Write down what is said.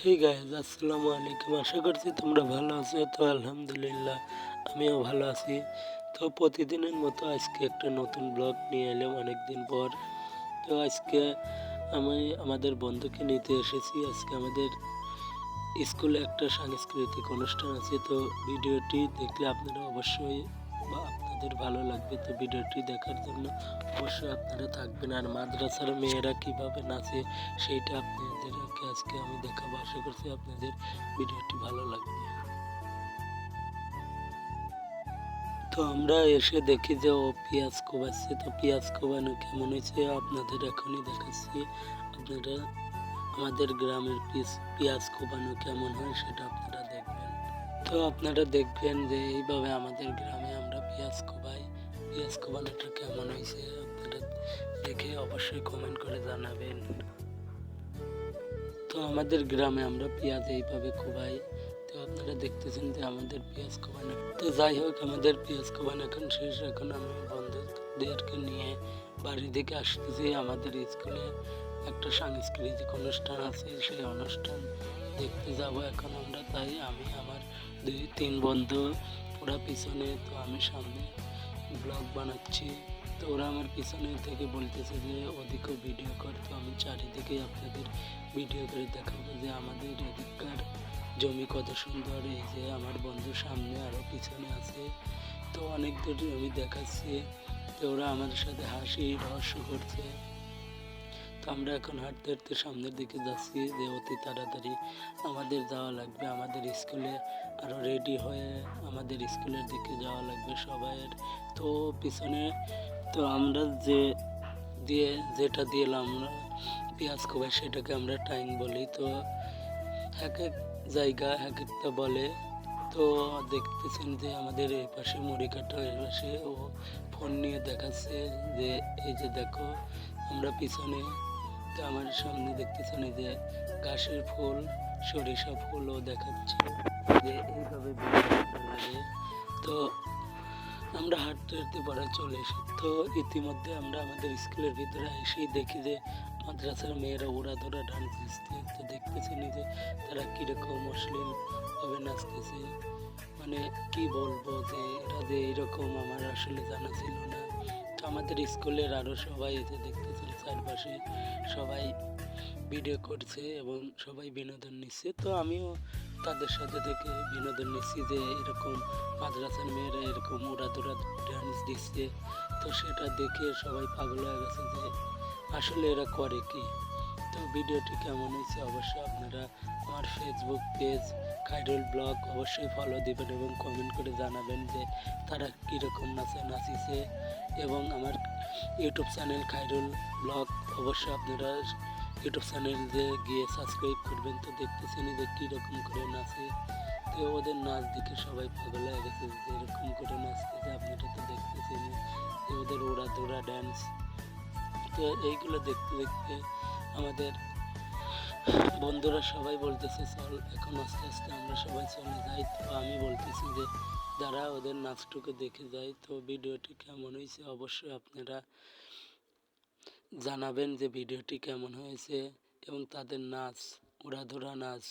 Hey guys, আসসালামু আলাইকুম। আশা করছি তোমরা ভালো আছো। তো আলহামদুলিল্লাহ আমিও ভালো আছি। তো প্রতিদিনের মতো আজকে একটা নতুন ব্লগ নিয়ে এলাম অনেকদিন পর। তো আজকে আমি আমাদের বন্ধুকে নিতে এসেছি। আজকে আমাদের স্কুলে একটা সাংস্কৃতিক অনুষ্ঠান আছে। তো ভিডিওটি দেখলে আপনারা অবশ্যই বা আপনাদের ভালো লাগবে। তো ভিডিওটি দেখার জন্য অবশ্যই আপনারা থাকবেন। আর মাদ্রাসার মেয়েরা কিভাবে নাচে সেইটা আপনাদেরকে আজকে আমি দেখাবো। আশা করছি আপনাদের ভিডিওটি ভালো লাগবে। তো আমরা এসে দেখি যে ও পেঁয়াজ কোবাচ্ছে। তো পেঁয়াজ কোবানো কেমন হয়েছে আপনাদের এখনই দেখাচ্ছি। আপনারা আমাদের গ্রামের পেঁয়াজ কোবানো কেমন হয় সেটা আপনারা দেখবেন। তো আপনারা দেখবেন যে এইভাবে আমাদের গ্রামে আমরা পেঁয়াজ কোবাই। পেঁয়াজ কোবানোটা কেমন হয়েছে আপনারা দেখে অবশ্যই কমেন্ট করে জানাবেন। তো আমাদের গ্রামে আমরা পেঁয়াজ এইভাবে কোবাই। তো আপনারা দেখতেছেন যে আমাদের পেঁয়াজ কোবানো। তো যাই হোক, আমাদের পেঁয়াজ কোবানো এখন শেষ। এখন আমি বন্ধুদেরকে নিয়ে বাড়ি থেকে আসতেছি। আমাদের স্কুলে একটা সাংস্কৃতিক অনুষ্ঠান আছে, সেই অনুষ্ঠান দেখতে যাব এখন আমরা। তাই আমি আমার 2-3 বন্ধু, ওরা পিছনে, তো আমি সামনে ব্লগ বানাচ্ছি। তো ওরা আমার পিছনে থেকে বলতেছে যে ওদিকেও ভিডিও কর। তো আমি চারিদিকে আপনাদের ভিডিও করে দেখাবো যে আমাদের এদিককার জমি কত সুন্দর। এই যে আমার বন্ধু সামনে আরও পিছনে আছে। তো অনেক দূর আমি দেখাচ্ছি। তো ওরা আমাদের সাথে হাসি রহস্য করছে। তো আমরা এখন হাঁটতে হাঁটতে সামনের দিকে যাচ্ছি যে অতি তাড়াতাড়ি আমাদের যাওয়া লাগবে। আমাদের স্কুলে আরও রেডি হয়ে আমাদের স্কুলের দিকে যাওয়া লাগবে সবাইয়ের। তো পিছনে তো আমরা যেটা দিলাম আমরা পেঁয়াজ কোবাই, সেটাকে আমরা টাইম বলি। তো এক এক জায়গা এক একটা বলে। তো দেখতেছেন যে আমাদের এই পাশে মুড়ি কাটা, এই পাশে ও ফোন নিয়ে দেখাচ্ছে যে এই যে দেখো আমরা পিছনে। তো আমার সামনে দেখতেছেন এই যে ঘাসের ফুল, সরিষা ফুলও দেখাচ্ছে যে এইভাবে ভিডিও লাগে। তো আমরা হাঁটতে হাঁটতে পরে চলে এসি। তো ইতিমধ্যে আমরা আমাদের স্কুলের ভিতরে এসেই দেখি যে মাদ্রাসার মেয়েরা উড়াধরা ডান্স দিচ্ছে। তো দেখতেছেন যে তারা কীরকম অশ্লীলভাবে নাচতেছে। মানে কি বলবো যে এরা যে এরকম আমার আসলে জানা ছিল না। তো আমাদের স্কুলের আরও সবাই এসে দেখতেছেন, চারপাশে সবাই ভিডিও করছে এবং সবাই বিনোদন নিচ্ছে। তো আমিও তাদের সাথে থেকে বিনোদন নিচ্ছি যে এরকম মাদ্রাসার মেয়েরা এরকম উড়াধুরা ডান্স দিচ্ছে। তো সেটা দেখে সবাই পাগল হয়ে গেছে যে আসলে এরা করে কি। তো ভিডিওটি কেমন হয়েছে অবশ্যই আপনারা আমার ফেসবুক পেজ খাইরুল ব্লগ অবশ্যই ফলো দিবেন এবং কমেন্ট করে জানাবেন যে তারা কীরকম নাচিছে। এবং আমার ইউটিউব চ্যানেল খাইরুল ব্লগ অবশ্যই আপনারা ইউটিউব চ্যানেলে গিয়ে সাবস্ক্রাইব করবেন। তো দেখতেছেন যে কীরকম করে নাচে। তো ওদের নাচ দেখে সবাই পাগল হয়ে গেছে যে এরকম করে নাচতেছে। আপনারা তো দেখতেছেন যে ওদের উড়াধুরা ড্যান্স। তো এইগুলো দেখতে দেখতে আমাদের বন্ধুরা সবাই বলতেছে চল এখন আস্তে আস্তে আমরা সবাই চলে যাই। তো আমি বলতেছি যে যারা ওদের নাচটুকু দেখে যায়। তো ভিডিওটি কেমন হয়েছে অবশ্যই আপনারা জানাবেন যে ভিডিওটি কেমন হয়েছে এবং তাদের নাচ, উড়াধুরা নাচ